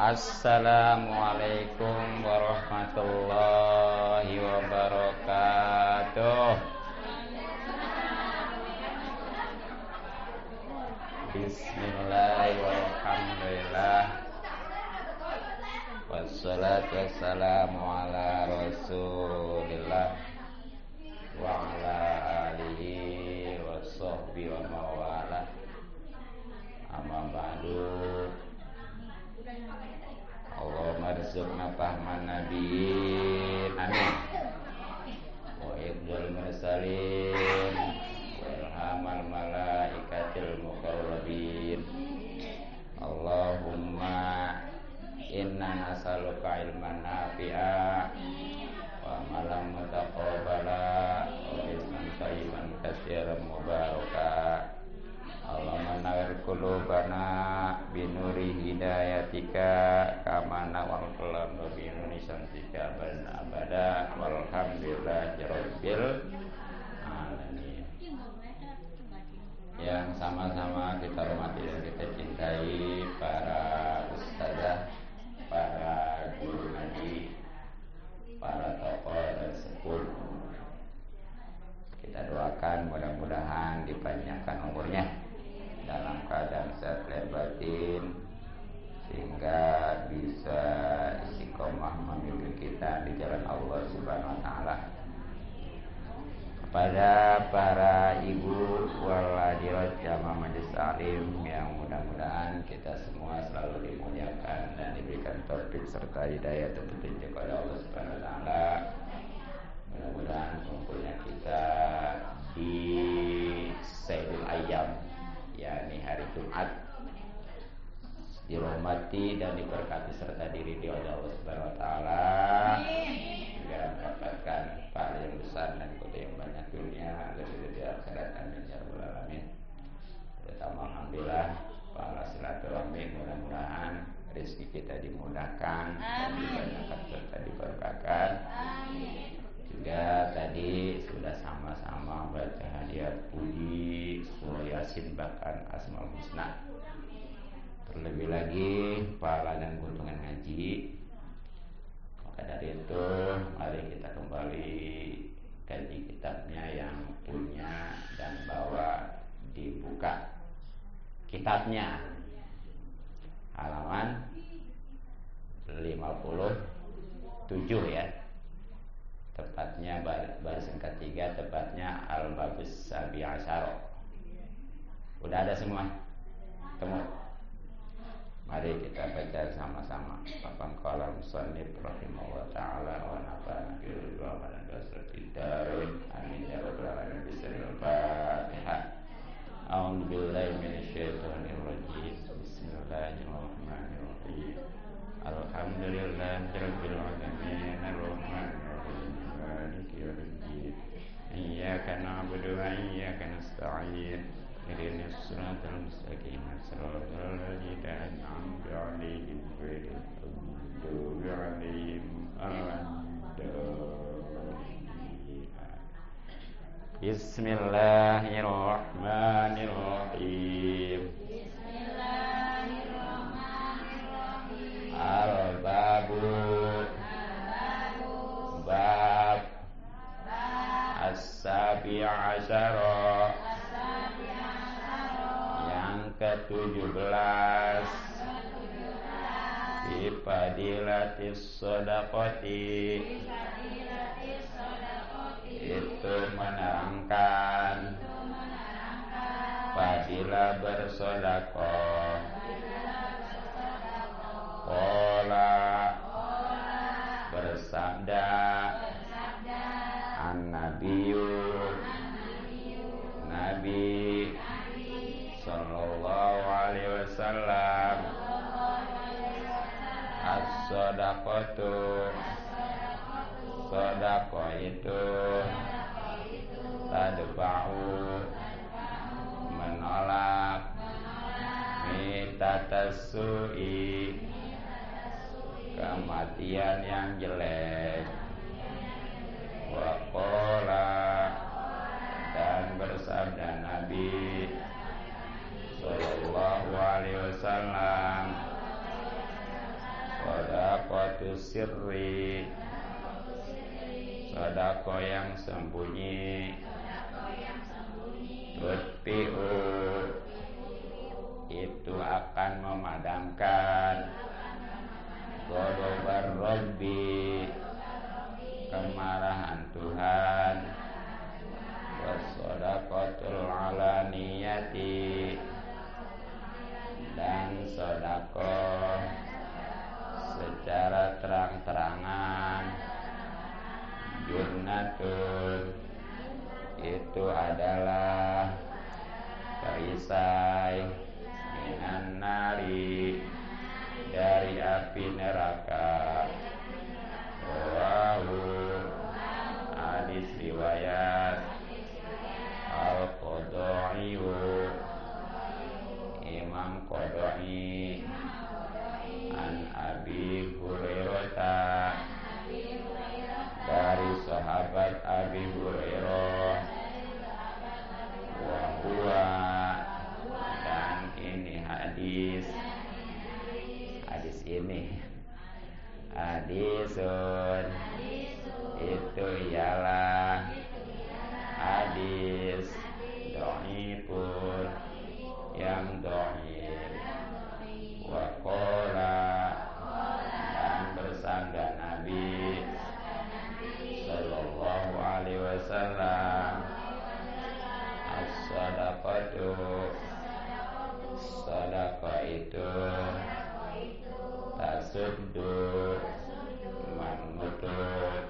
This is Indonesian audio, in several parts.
Assalamualaikum warahmatullahi wabarakatuh. Bismillahirrahmanirrahim. Wassalatu wassalamu ala Rasulillah wa ala alihi wa sahbihi wa mawalah. Amma ba'du. Allahumma rizqna fahman nabiyyin amin wa ibdul mursalin wa ilhamal malaikatil muqarrabin. Allahumma inna nas'aluka ilman nafi'a wa amalan mutaqabbala wa rizqan thayyiban katsiran mubaraka. Allahumma nawwir qulubana binuri hidayatika kama nawwal qalba binuri santika abada walhamdulillahi rabbil alamin. Yang sama-sama kita hormati dan kita cintai para ustazah, para guru ngaji, para tokoh dan sepuh. Kita doakan mudah-mudahan dipanjangkan umurnya dalam keadaan sehat lahir batin, sehingga bisa istiqomah memimpin kita di jalan Allah Subhanahu wa taala. Kepada para ibu wal hadirat jamaah majelis taklim yang mudah-mudahan kita semua selalu dimuliakan dan diberikan taufik serta hidayah dan petunjuk oleh Allah Subhanahu wa taala. Mudah-mudahan kumpulnya kita di Sayyidul Ayyam, yakni hari Jumat, dirahmati dan diberkati serta diridhoi oleh Allah Subhanahu wa taala, juga mendapatkan pahala yang besar dan kota yang banyak dunia dan di akhirat. Amin ya rabbal alamin. Terutama alhamdulillah para silaturahmi, mudah-mudahan rezeki kita dimudahkan dan dibanyakan serta diberkahkan. Juga tadi sudah sama-sama baca hadiah puji surah Yasin bahkan Asmaul Husna. Terlebih lagi pahala dan keuntungan ngaji. Maka dari itu mari kita kembali kaji kitabnya yang punya dan bawa, dibuka kitabnya halaman 57 ya. Tepatnya barisan ketiga, tepatnya Al-Babus Sabi Asyara. Udah ada semua? Temu. Mari kita baca sama-sama. Papan qala musannif rahimahullah ta'ala wa nafa'ana bihi wa man dasratid darin. Amin ya rabbal alamin. Bismillahirrahmanirrahim. A'udzu billahi minasyaitonir rajim. Bismillahirrahmanirrahim. Alhamdulillahirabbil alamin. Arrahmanirrahim. Iyyaka na'budu wa iyyaka nasta'in. Ihdinas siratal mustaqim. Shiratal ladzina an'amta 'alaihim ghairil maghdubi 'alaihim waladdallin. Bismillahirrahmanirrahim. Bismillahirrahmanirrahim. Al-babu bab As-Sabi Asyara, yang ke-17, Fi fadilatis shadaqati, itu menerangkan fadilah bersedekah. Qala, bersabda An-Nabiyyu, Nabi sallallahu alaihi wasallam, as-shadaqatu, sedekah itu tadfa'u, menolak mitatassu'i, kematian yang jelek. Wa qala, dan bersabda Nabi sallallahu alaihi wasallam, Sadaqatu sirri, sedekah yang sembunyi. Tutfi'u, itu akan memadamkan. Ghadabar Rabbi, kemarahan Tuhan. Wassadaqatul alaniyati, dan sedekah secara terang-terangan. Junnatun, itu adalah perisai. Minan nari, dari api neraka. Rawahu, hadis riwayat Al-Qadai, Imam Qadai. An Abi Hurairah, dari sahabat Abi Hurairah. Wa huwa, dan ini hadis ini hadisun, itu ialah hadis dhaifun, yang dhaif. Wa qala, dan bersabda Nabi sallallahu alaihi wasallam, as-sadaqatu, sedekah itu tasuddu, menutup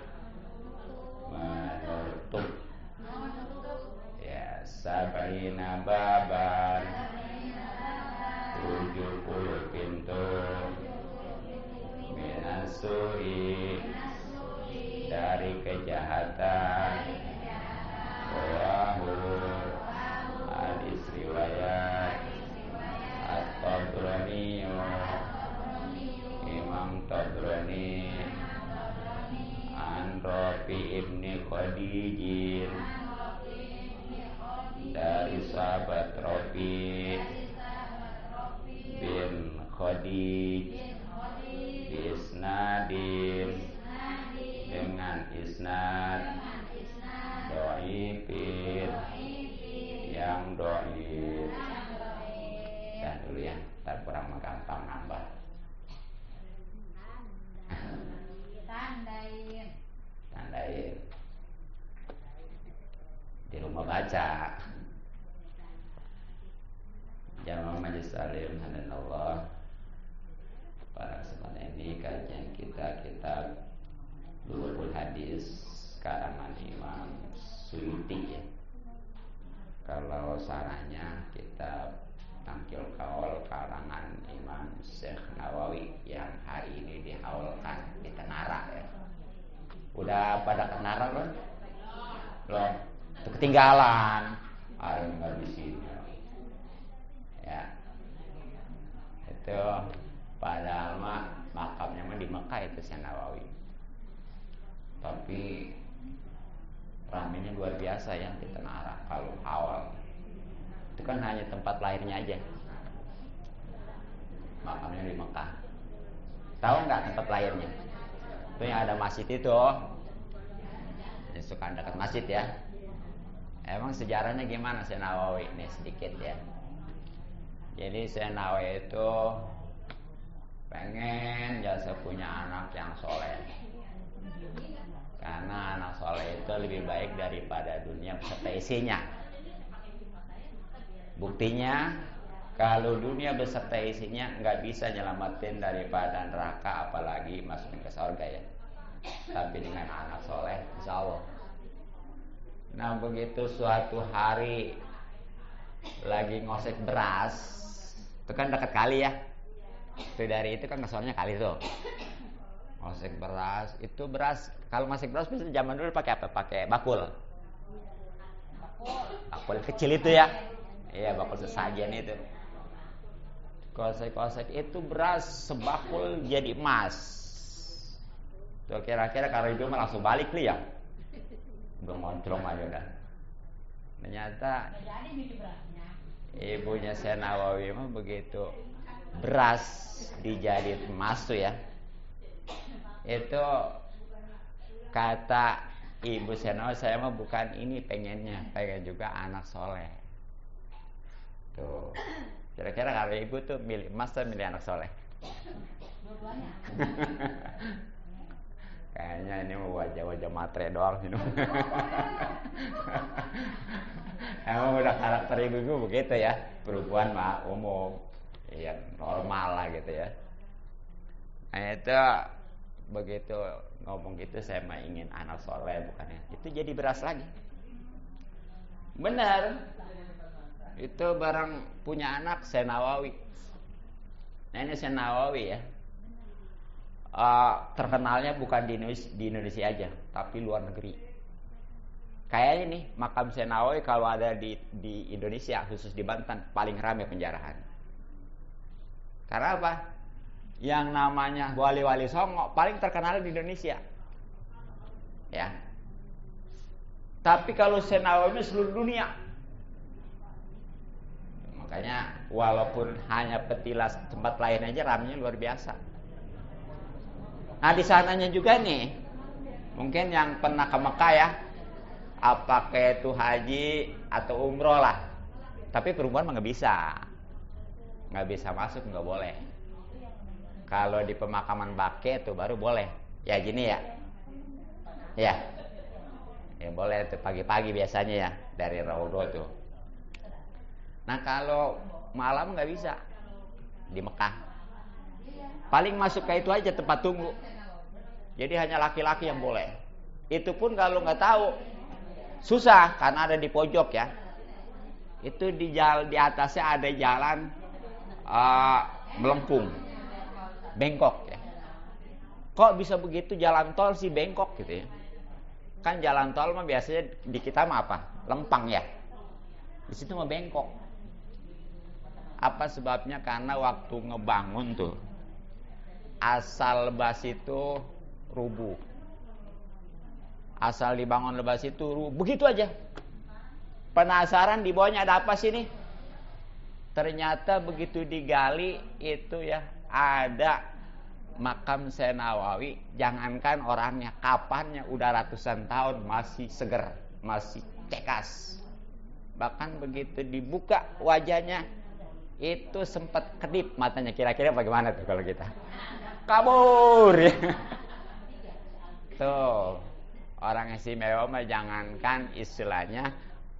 ya, sab'ina baban, 70 pintu. Minasui, dari kejahatan. Rawahu, hadis riwayat At-Tabrani, Imam Tabrani. An Rafi ibni Khadijin, dari sahabat Rafi bin Khadij. Isnadin, dengan isnad dhaifin, yang dhaif. Dan dulu ya, ntar kurang gampang nambah. Tandain di rumah baca. Jamaah majelis taklim Allah, pada kesempatan ini kajian kita kitab Bulughul Hadis karangan Imam Suyuti ya. Kalau sarahnya kitab Tangkil Kaul karangan Imam Syekh Nawawi, yang hari ini dihaulkan di Tenara ya. Udah pada Tenara belum? Belum. Itu ketinggalan. Ada nggak di sini? Ya. Itu padahal makamnya di Mekah itu Syekh Nawawi. Tapi ramenya luar biasa ya di Tenara kalau awal. Itu kan hanya tempat lahirnya aja. Makamnya di Mekah. Tahu nggak tempat lahirnya? Itu yang ada masjid itu. Ini suka dekat masjid ya. Emang sejarahnya gimana Syekh Nawawi? Ini sedikit ya. Jadi Syekh Nawawi itu pengen jasa punya anak yang soleh. Karena anak soleh itu lebih baik daripada dunia beserta isinya. Buktinya, kalau dunia beserta isinya nggak bisa nyelamatin daripada neraka, apalagi masukin ke surga ya. Tapi dengan anak soleh, insya Allah. Nah begitu suatu hari lagi ngosek beras, itu kan dekat kali ya. Itu dari itu kan kesoalnya kali tuh. Ngosek beras, itu beras. Kalau ngosek beras biasanya zaman dulu pakai apa? Pakai bakul. Bakul kecil itu ya. Iya, bakul sesajen itu. Kosek-kosek itu beras sebakul jadi emas. Tuh kira-kira kalau itu mah langsung balik nih ya. Udah ngonclong aja udah. Ternyata ibunya Syekh Nawawi mah begitu beras dijadiin emas tuh ya. Itu kata Ibu Seno, saya mah bukan ini pengen juga anak soleh. Tuh, kira-kira kalau ibu tuh milih Mas tuh milih anak soleh. Kayaknya ini mau wajah-wajah matre doang sih. Emang udah karakter ibu begitu ya. Perempuan mah umum, ya normal lah gitu ya. Nah itu begitu ngomong gitu, saya mah ingin anak soleh bukannya. Itu jadi beras lagi. Benar. Itu barang punya anak Senawawi. Nah ini Senawawi ya. Terkenalnya bukan di Indonesia aja, tapi luar negeri. Kayaknya nih makam Senawawi kalau ada di Indonesia, khusus di Banten, paling ramai penjarahan. Karena apa? Yang namanya Wali-Wali Songo paling terkenal di Indonesia. Ya. Tapi kalau Senawawi seluruh dunia. Makanya walaupun hanya petilas tempat lain aja ramenya luar biasa. Nah di sananya juga nih, mungkin yang pernah ke Mekah ya, apakah itu haji atau umroh lah. Tapi perempuan mah nggak bisa masuk, nggak boleh. Kalau di pemakaman bake itu baru boleh. Ya gini ya, ya boleh tuh pagi-pagi biasanya ya dari Raudhah tuh. Nah kalau malam nggak bisa di Mekah. Paling masuk ke itu aja tempat tunggu. Jadi hanya laki-laki yang boleh. Itu pun kalau nggak tahu susah karena ada di pojok ya. Itu di atasnya ada jalan melengkung, bengkok ya. Kok bisa begitu jalan tol sih bengkok gitu ya? Kan jalan tol mah biasanya di kita mah apa? Lempang ya. Di situ mah bengkok. Apa sebabnya? Karena waktu ngebangun tuh asal lebas itu rubuh. Asal dibangun lebas itu rubuh. Begitu aja. Penasaran di bawahnya ada apa sih nih? Ternyata begitu digali itu ya ada makam Senawawi. Jangankan orangnya, kapannya udah ratusan tahun masih seger, masih cekas. Bahkan begitu dibuka wajahnya itu sempat kedip matanya. Kira-kira bagaimana tuh kalau kita? Kabur ya. Tuh orang istimewa mah jangankan istilahnya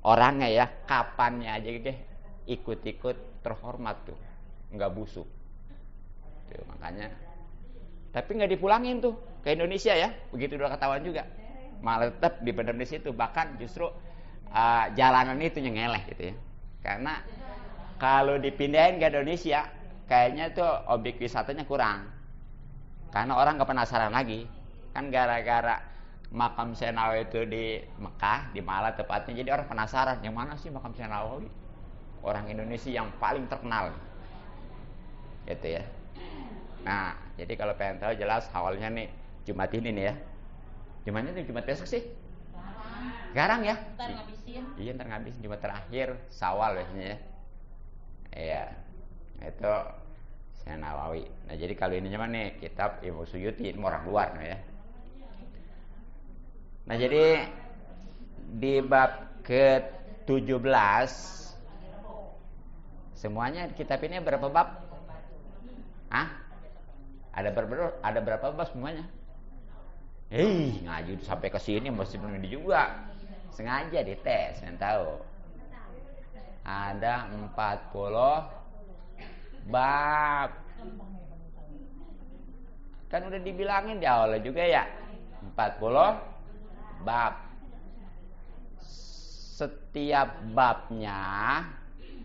orangnya ya, kapannya aja deh ikut-ikut terhormat tuh, nggak busuk. Tuh makanya. Tapi nggak dipulangin tuh ke Indonesia ya, begitu udah ketahuan juga, malah tetap dipendam di situ. Bahkan justru jalanan itu nyengeleh gitu ya, karena kalau dipindahin ke Indonesia, kayaknya tuh objek wisatanya kurang. Karena orang gak penasaran lagi. Kan gara-gara makam Senawawi itu di Mekah, di Malah tepatnya, jadi orang penasaran, yang mana sih makam Senawawi? Orang Indonesia yang paling terkenal. Gitu ya. Nah, jadi kalau pengen tahu jelas awalnya nih Jumat ini nih ya. Jumatnya nih Jumat besok sih? Garang ya? Ntar ngabisin. Iya, ntar ngabisin Jumat terakhir Syawal biasanya ya. Iya, itu Senawawi. Nah jadi kalau ini cuma nih kitab Ibnu Suyuti, ini orang luar ya. Nah jadi di bab ke-17 semuanya kitab ini berapa bab? Ada berapa bab semuanya? Ngaji sampai ke sini mesti belum juga. Sengaja dites, yang tahu. Ada 40 bab. Kan udah dibilangin di awal juga ya, 40 bab. Setiap babnya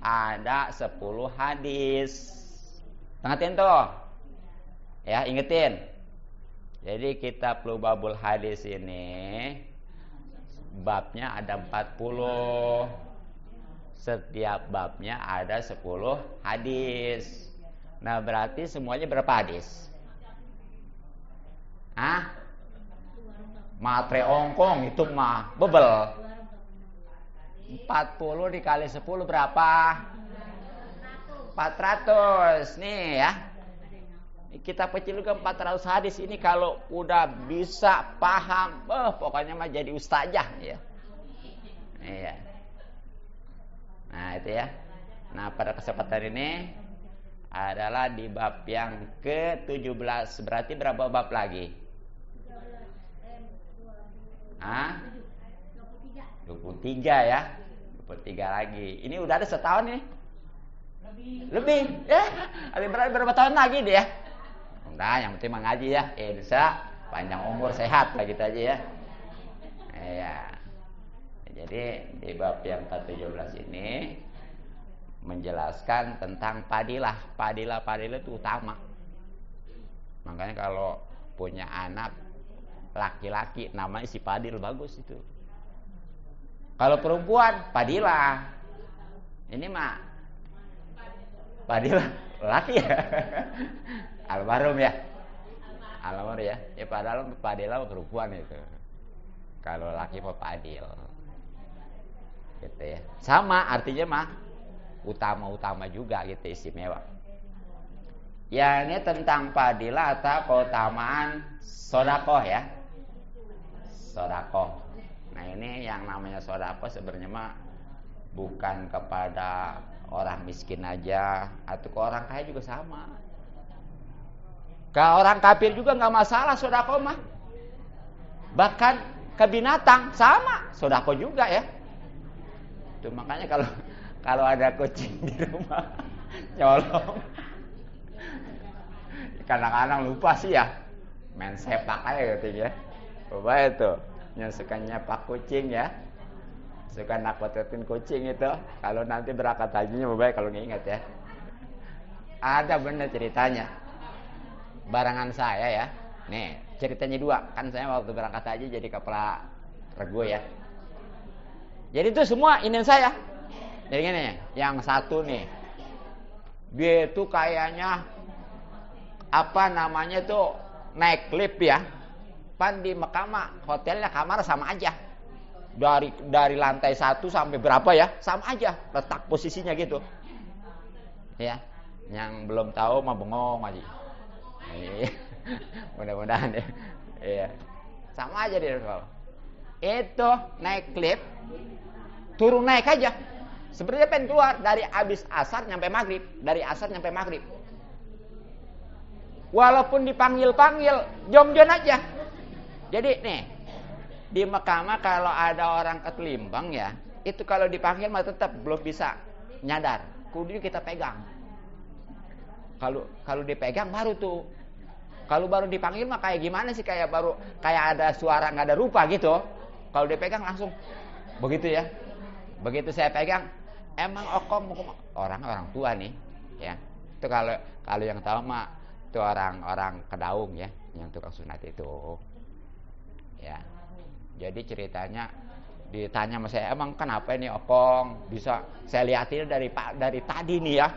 ada 10 hadis. Ingetin tuh. Ya, ingetin. Jadi kitab Lubabul Hadis ini babnya ada 40. Setiap babnya ada 10 hadis. Nah berarti semuanya berapa hadis? Matre ongkong itu mah bebel. 40 dikali 10 berapa? 400. Nih ya. Kitab kecil juga 400 hadis ini kalau udah bisa paham, pokoknya mah jadi ustazah ya. Iya. Nah, itu ya. Nah, pada kesempatan ini adalah di bab yang ke-17. Berarti berapa bab lagi? 23 ya. 23 lagi. Ini udah ada setahun nih. Lebih. Ya. Berapa tahun lagi dia? Udah, yang penting mengaji ya. Insya panjang umur sehat lah gitu aja ya. Iya. Jadi di bab yang ke-17 ini menjelaskan tentang padilah. Padilah itu utama. Makanya kalau punya anak laki-laki namanya si Padil, bagus itu. Kalau perempuan Padilah. Ini mah Padilah laki ya. Almarhum ya. Almarhum ya. Ya padahal Padilah perempuan itu. Kalau laki mah Padil. Gitu ya. Sama artinya mah utama-utama juga gitu, istimewa. Ya, ini tentang padilah atau keutamaan sodakoh ya. Sodakoh. Nah, ini yang namanya sodakoh sebenarnya mah bukan kepada orang miskin aja, atau ke orang kaya juga sama. Ke orang kafir juga nggak masalah sodakoh mah. Bahkan ke binatang sama sodakoh juga ya. Itu makanya kalau ada kucing di rumah nyolong, kadang-kadang lupa sih ya, main sepak aja gitu ya. Coba itu yang suka nyepak kucing ya, suka nakutin kucing itu, kalau nanti berangkat hajinya baik kalau nginget ya. Ada bener ceritanya, barangan saya ya. Nih ceritanya dua, kan saya waktu berangkat haji jadi kepala regu ya. Jadi itu semua ini saya. Jadi gini, yang satu nih, dia itu kayaknya apa namanya tuh naik lift ya. Pan di Mekah hotelnya kamar sama aja. Dari lantai 1 sampai berapa ya, sama aja letak posisinya gitu. Ya, yang belum tahu mah bengong aja. Mudah-mudahan ya. Iya. Sama aja dia kalau. Itu naik lift, turun naik aja. Sebenarnya pengen keluar dari abis asar nyampe maghrib, dari asar nyampe maghrib. Walaupun dipanggil-panggil, jom-jom aja. Jadi nih, di Mekah kalau ada orang ketelimbang ya, itu kalau dipanggil mah tetap belum bisa nyadar. Kudu kita pegang. Kalau dipegang baru tuh. Kalau baru dipanggil mah kayak gimana sih, kayak ada suara nggak ada rupa gitu. Kalau dipegang langsung begitu ya. Begitu saya pegang, emang okong orang tua nih ya. Itu kalau yang tahu mah itu orang Kedaung ya, yang tukang sunat itu. Ya. Jadi ceritanya ditanya sama saya, emang kenapa ini okong bisa saya lihatin dari tadi nih ya.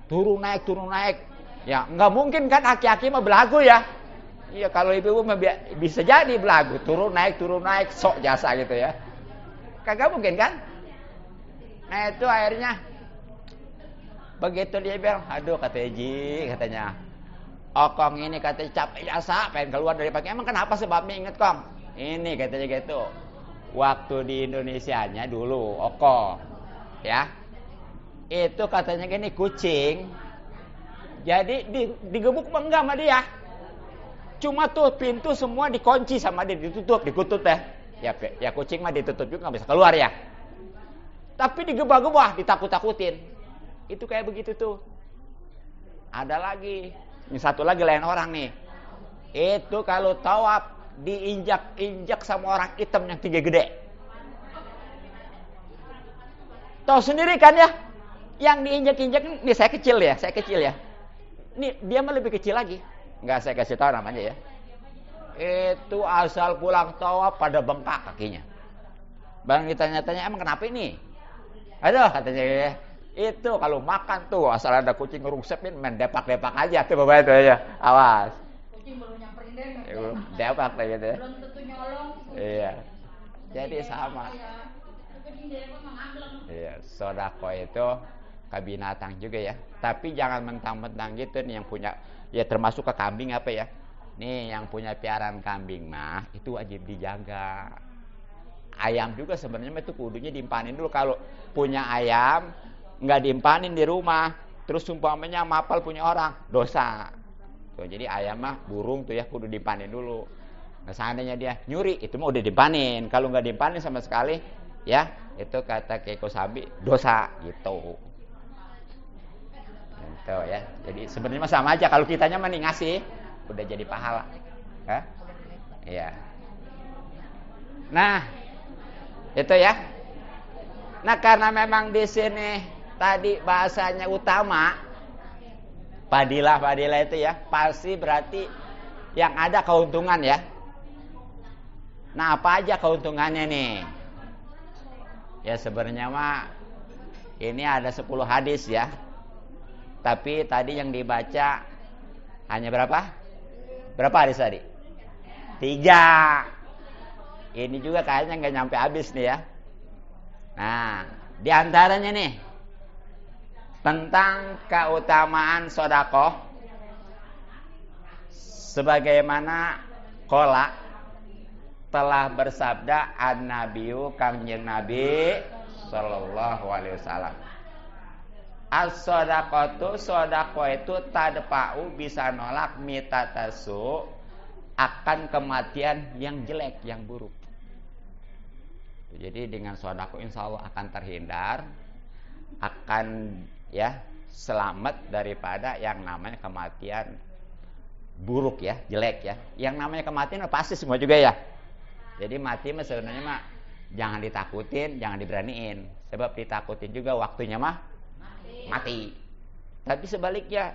Turun naik. Ya, nggak mungkin kan aki-aki mah belagu ya. Iya, kalau ibu mah bisa jadi belagu, turun naik sok jasa gitu ya. Kagak mungkin kan? Nah, itu akhirnya begitu dia bilang, aduh katanya okong ini katanya capek jasa, pengen keluar dari pagi. Emang kenapa sebabnya, inget kong? Ini katanya gitu. Waktu di Indonesianya dulu okong ya, itu katanya gini, kucing jadi digebuk enggak sama dia, cuma tuh pintu semua dikunci sama dia, ditutup ya kucing mah ditutup juga nggak bisa keluar ya, tapi digebah-gebah, ditakut-takutin. Itu kayak begitu tuh. Ada lagi, ini satu lagi lain orang nih, itu kalau tawaf diinjak-injak sama orang hitam yang tinggi gede. Tahu sendiri kan ya, yang diinjak-injak ini saya kecil ya. Ini dia mah lebih kecil lagi. Nggak saya kasih tahu namanya ya. Itu asal pulang tawaf pada bengkak kakinya. Bang ditanya-tanya, emang kenapa ini? Aduh katanya ya, itu kalau makan tuh asal ada kucing ngerungsepin main depak-depak aja tuh bapak itu ya. Awas. Kucing baru nyamperin deh. Depak kayak gitu ya. Belum tentu nyolong. Iya. Jadi sama. Iya, sedekah itu ke binatang juga ya. Tapi jangan mentang-mentang gitu nih yang punya, ya termasuk ke kambing apa ya. Nih yang punya piaraan kambing mah itu wajib dijaga. Ayam juga sebenarnya itu kudunya diimpanin dulu. Kalau punya ayam nggak diimpanin di rumah, terus umpamanya mapal punya orang, dosa. Tuh, jadi ayam mah burung tuh ya kudu diimpanin dulu. Nah, seandainya dia nyuri, itu mah udah dipanin. Kalau nggak dipanin sama sekali, ya itu kata Kiai Kosambi dosa gitu. Gitu ya. Jadi sebenarnya mah sama aja. Kalau kitanya mah nih ngasih, udah jadi pahala. Hah? Iya. Nah, itu ya. Nah, karena memang di sini tadi bahasanya utama, fadilah itu ya, pasti berarti yang ada keuntungan ya. Nah, apa aja keuntungannya nih? Ya sebenarnya mah ini ada 10 hadis ya. Tapi tadi yang dibaca hanya berapa? Berapa hadis tadi? 3. Ini juga kayaknya nggak nyampe habis nih ya. Nah, di antaranya nih tentang keutamaan sedekah sebagaimana qala telah bersabda an-nabiyyu kanjeng Nabi sallallahu alaihi wasallam. As-shadaqatu, sedekah itu tadfa'u bisa nolak mitatasu akan kematian yang jelek, yang buruk. Jadi dengan sedekah insyaallah akan terhindar, akan ya selamat daripada yang namanya kematian buruk ya, jelek ya. Yang namanya kematian pasti semua juga ya. Jadi mati mah sebenarnya mah jangan ditakutin, jangan diberaniin. Sebab ditakutin juga waktunya mah mati. Tapi sebaliknya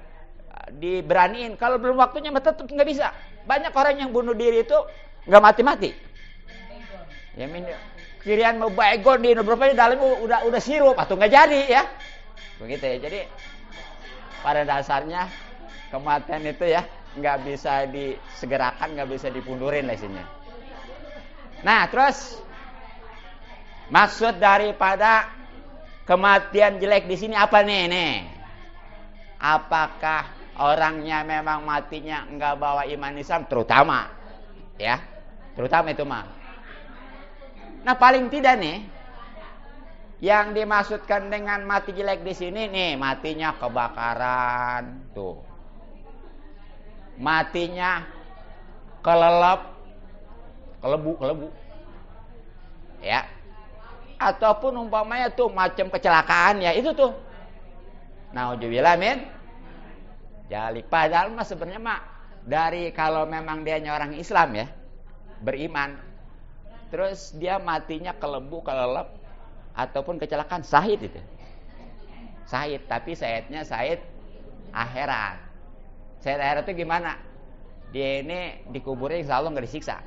diberaniin. Kalau belum waktunya mah tetap nggak bisa. Banyak orang yang bunuh diri itu nggak mati-mati. Ya kirian mau baygon di berapa dalamnya udah sirup atau nggak jadi ya. Begitu ya. Jadi pada dasarnya kematian itu ya nggak bisa disegerakan, nggak bisa dipundurin lesnya. Nah, terus maksud daripada kematian jelek di sini apa nih? Apakah orangnya memang matinya enggak bawa iman Islam, terutama ya? Terutama itu mah. Nah, paling tidak nih yang dimaksudkan dengan mati jelek di sini nih, matinya kebakaran, tuh. Matinya kelelep, kelebu ya, ataupun umpamanya tuh macam kecelakaan ya, itu tuh naudzubillah min jalik. Padahal mah sebenarnya mah dari kalau memang dia orang Islam ya, beriman, terus dia matinya kelebu, kelelep ataupun kecelakaan, syahid itu. Syahid, tapi syahidnya syahid akhirat. Syahid akhirat itu gimana? Dia ini dikuburnya insya Allah nggak disiksa,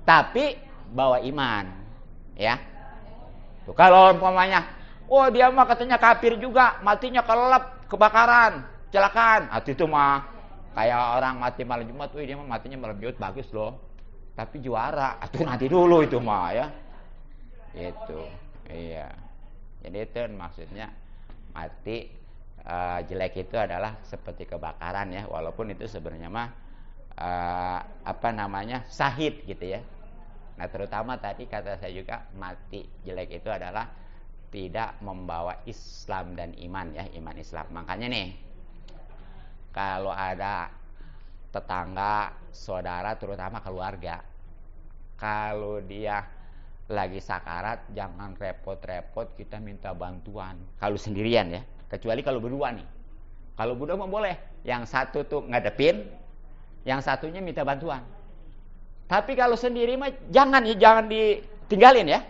tapi bawa iman, ya. Tuh, kalau umpamanya, oh dia mah katanya kafir juga, matinya kelelep, kebakaran, kecelakaan, itu mah kayak orang mati malam Jumat, dia mah matinya malam Jumat bagus loh, tapi juara, nanti dulu itu mah ya, itu, iya. Jadi itu maksudnya mati jelek itu adalah seperti kebakaran ya, walaupun itu sebenarnya mah syahid gitu ya. Nah, terutama tadi kata saya juga mati jelek itu adalah tidak membawa Islam dan iman ya, iman Islam. Makanya nih kalau ada tetangga, saudara, terutama keluarga, kalau dia lagi sakarat jangan repot-repot kita minta bantuan. Kalau sendirian ya, kecuali kalau berdua nih. Kalau berdua mah boleh, yang satu tuh ngadepin, yang satunya minta bantuan. Tapi kalau sendiri mah jangan ditinggalin ya.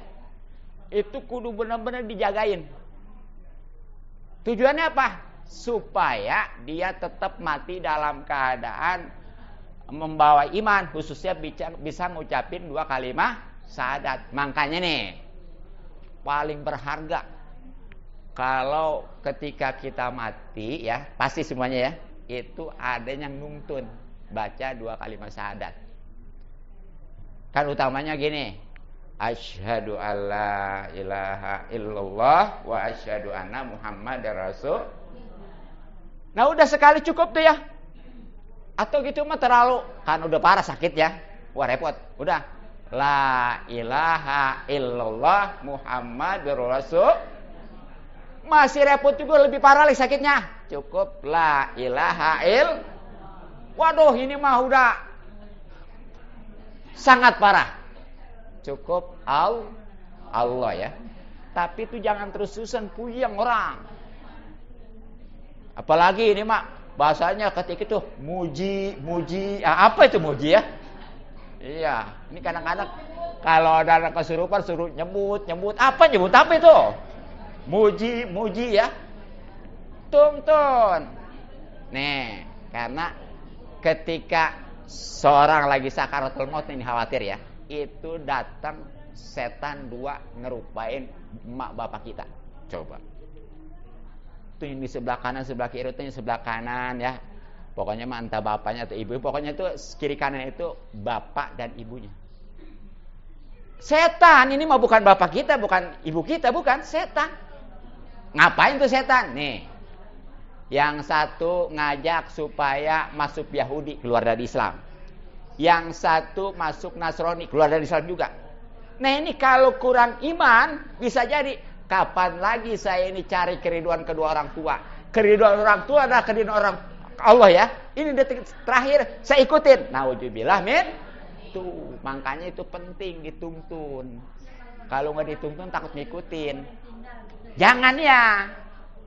Itu kudu benar-benar dijagain. Tujuannya apa? Supaya dia tetap mati dalam keadaan membawa iman, khususnya bisa ngucapin 2 kalimat syahadat. Makanya nih paling berharga kalau ketika kita mati ya, pasti semuanya ya, itu ada yang nuntun baca 2 kalimat syahadat. Kan utamanya gini, asyhadu alla ilaha illallah wa asyhadu anna Muhammadar Rasul. Nah udah sekali cukup tuh ya. Atau gitu mah terlalu, kan udah parah sakit ya. Wah repot. Udah. La ilaha illallah Muhammadur Rasul. Masih repot juga, lebih parah lagi sakitnya. Cukup la ilaha il. Waduh ini mah udah sangat parah. Cukup Allah ya. Tapi itu jangan terus-terusan puyeng orang. Apalagi ini mah bahasanya ketika itu muji. Apa itu muji ya? Iya, ini kadang-kadang kalau ada anak kesurupan suruh nyebut apa itu? Muji ya. Tuntun. Nih, karena ketika seorang lagi sakaratul maut ini khawatir ya, itu datang setan dua ngerupain emak bapak kita. Coba. Itu yang di sebelah kanan, sebelah kiri, itu yang sebelah kanan ya. Pokoknya mah entah bapaknya atau ibu, pokoknya itu kiri kanan itu bapak dan ibunya. Setan ini mah bukan bapak kita, bukan ibu kita, bukan setan. Ngapain tuh setan? Nih. Yang satu ngajak supaya masuk Yahudi, keluar dari Islam. Yang satu masuk Nasrani, keluar dari Islam juga. Nah ini kalau kurang iman, bisa jadi kapan lagi saya ini cari keriduan kedua orang tua. Keriduan orang tua adalah keriduan orang Allah ya. Ini detik terakhir saya ikutin. Nauzubillah min. Tuh, makanya itu penting dituntun. Kalau nggak dituntun takut ngikutin. Jangan ya.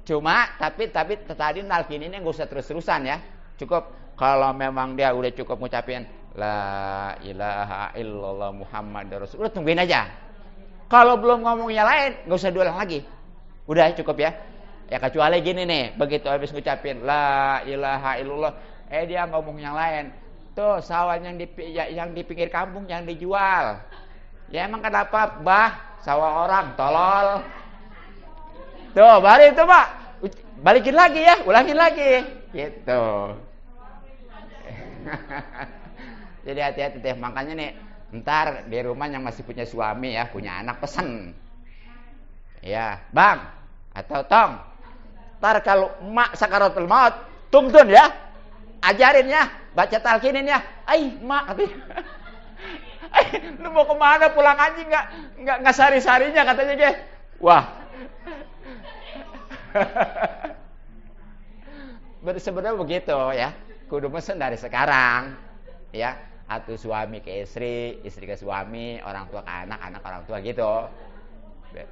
Cuma tapi tadi nalkininnya nggak usah terus-terusan ya. Cukup kalau memang dia udah cukup ngucapin la ilaha illallah Muhammadar Rasul. Udah tungguin aja. Kalau belum ngomongnya lain, nggak usah diulang lagi. Udah cukup ya. Ya kecuali gini nih, begitu habis ngucapin la ilaha illallah, dia ngomong yang lain. Tuh sawah yang di pinggir kampung yang dijual. Ya emang kenapa, Bah? Sawah orang tolol. Tuh, baru itu, Pak. Balikin lagi ya, ulangin lagi. Gitu. Jadi hati-hati deh, makanya nih, ntar di rumah yang masih punya suami ya, punya anak pesen. Ya, Bang atau Tong. Ntar kalau emak sakaratul maut, tuntun ya, ajarin ya, baca talkinin ya. Mak katanya, lu mau kemana pulang aja nggak sari-sarinya katanya dia. Wah, sebenarnya begitu ya, kudu mesen dari sekarang ya, atau suami ke istri, istri ke suami, orang tua ke anak, anak orang tua gitu.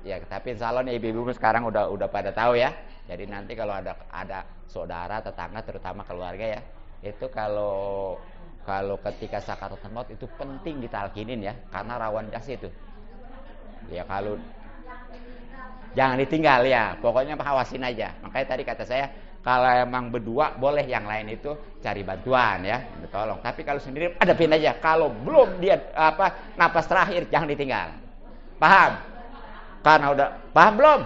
Ya, tapi insya Allah nih ibu-ibu sekarang udah pada tahu ya. Jadi nanti kalau ada saudara, tetangga, terutama keluarga ya, itu kalau ketika sakaratul maut itu penting ditalkinin ya, karena rawan jasa itu. Ya kalau jangan ditinggal ya, pokoknya awasin aja. Makanya tadi kata saya, kalau emang berdua boleh, yang lain itu cari bantuan ya, tolong. Tapi kalau sendiri hadapin aja. Kalau belum dia napas terakhir jangan ditinggal. Paham? Karena udah paham belum?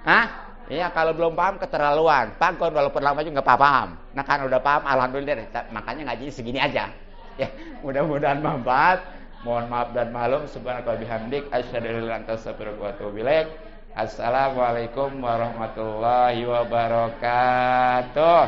Hah? Iya, kalau belum paham keterlaluan. Paham walaupun lama juga nggak paham. Nah kan udah paham, alhamdulillah. Makanya ngajinya segini aja. Ya, mudah-mudahan manfaat. Mohon maaf dan maklum. Subhanallah bihamdik. Asyhadu an la ilaha illa anta astaghfiruka wa atubu ilaik. Assalamualaikum warahmatullahi wabarakatuh.